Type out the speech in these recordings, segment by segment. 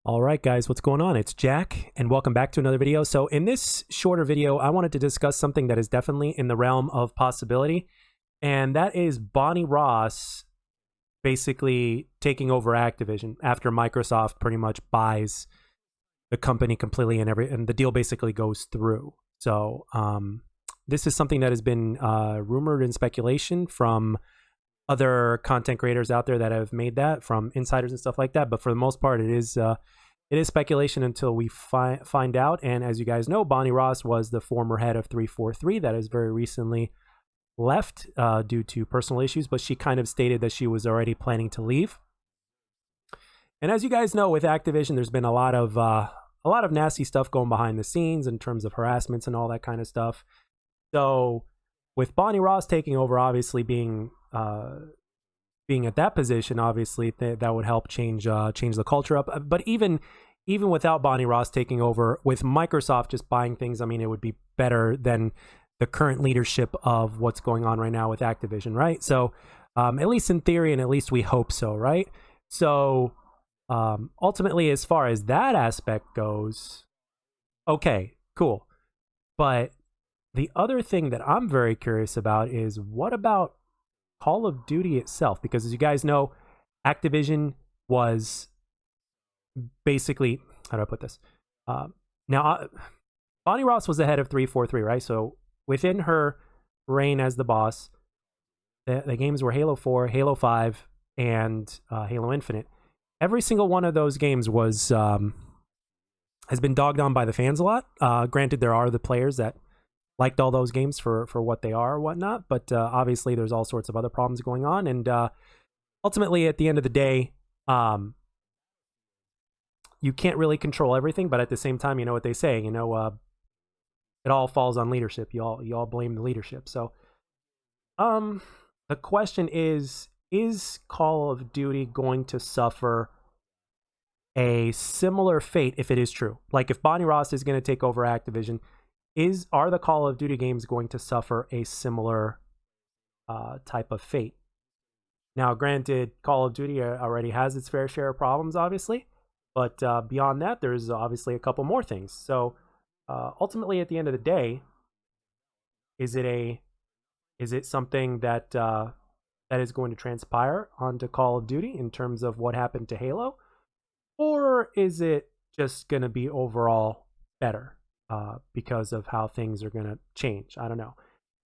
All right, guys, what's going on? It's Jack, and welcome back to another video. So in this shorter video, I wanted to discuss something that is definitely in the realm of possibility, and that is Bonnie Ross basically taking over Activision after Microsoft pretty much buys the company completely, and the deal basically goes through. So this is something that has been rumored in speculation from other content creators out there that have made that, from insiders and stuff like that. But for the most part, it is speculation until we find out. And as you guys know, Bonnie Ross was the former head of 343 that has very recently left due to personal issues, but she kind of stated that she was already planning to leave. And as you guys know, with Activision, there's been a lot of nasty stuff going behind the scenes in terms of harassments and all that kind of stuff. So with Bonnie Ross taking over, obviously being at that position, obviously that would help change the culture up. But even without Bonnie Ross taking over, with Microsoft just buying things, I mean, it would be better than the current leadership of what's going on right now with Activision, right? So at least in theory, and at least we hope so, right? So ultimately, as far as that aspect goes, okay, cool. But the other thing that I'm very curious about is, what about Call of Duty itself? Because as you guys know, Activision was basically, how do I put this? Now, Bonnie Ross was the head of 343, right? So within her reign as the boss, the games were Halo 4, Halo 5, and Halo Infinite. Every single one of those games was has been dogged on by the fans a lot. Granted, there are the players that liked all those games for what they are or whatnot, but obviously there's all sorts of other problems going on, and ultimately at the end of the day, you can't really control everything, but at the same time, you know what they say, it all falls on leadership. You all blame the leadership. So the question is Call of Duty going to suffer a similar fate if it is true? Like, if Bonnie Ross is going to take over Activision, are the Call of Duty games going to suffer a similar type of fate? Now, granted, Call of Duty already has its fair share of problems, obviously, but beyond that, there's obviously a couple more things. So ultimately, at the end of the day, is it something that that is going to transpire onto Call of Duty in terms of what happened to Halo, or is it just going to be overall better because of how things are going to change? I don't know.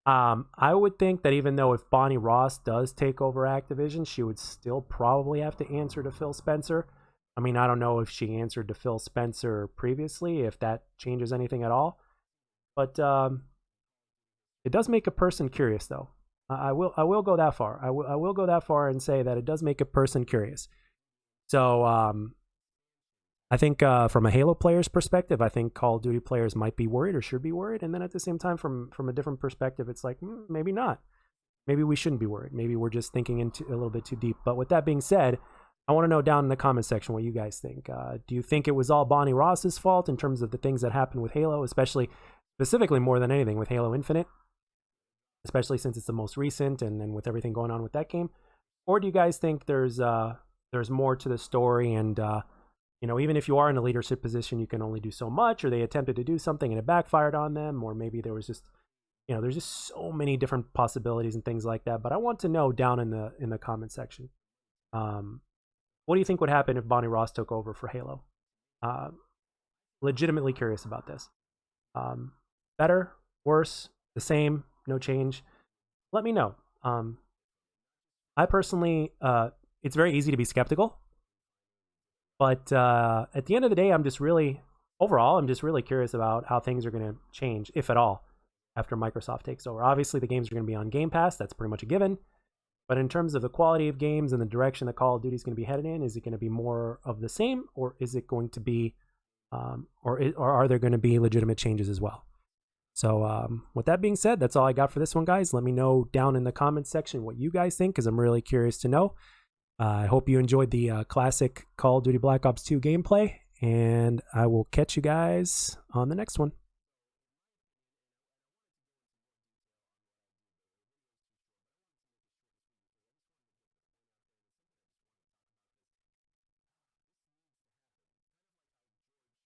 I would think that even though if Bonnie Ross does take over Activision, she would still probably have to answer to Phil Spencer. I mean, I don't know if she answered to Phil Spencer previously, if that changes anything at all. But it does make a person curious, though. I will go that far. I will go that far and say that it does make a person curious. So I think from a Halo player's perspective, I think Call of Duty players might be worried or should be worried. And then at the same time, from a different perspective, it's like, maybe not. Maybe we shouldn't be worried. Maybe we're just thinking into a little bit too deep. But with that being said, I want to know down in the comment section what you guys think. Do you think it was all Bonnie Ross's fault in terms of the things that happened with Halo, specifically more than anything with Halo Infinite, especially since it's the most recent, and then with everything going on with that game? Or do you guys think there's more to the story, and even if you are in a leadership position, you can only do so much, or they attempted to do something and it backfired on them, or maybe there was just, there's just so many different possibilities and things like that. But I want to know down in the comment section, what do you think would happen if Bonnie Ross took over for Halo? Legitimately curious about this. Better, worse, the same, no change? Let me know. I personally, it's very easy to be skeptical. But at the end of the day, I'm just really curious about how things are going to change, if at all, after Microsoft takes over. Obviously, the games are going to be on Game Pass. That's pretty much a given. But in terms of the quality of games and the direction that Call of Duty is going to be headed in, is it going to be more of the same, or is it going to be, or are there going to be legitimate changes as well? So with that being said, that's all I got for this one, guys. Let me know down in the comments section what you guys think, because I'm really curious to know. I hope you enjoyed the classic Call of Duty Black Ops 2 gameplay, and I will catch you guys on the next one.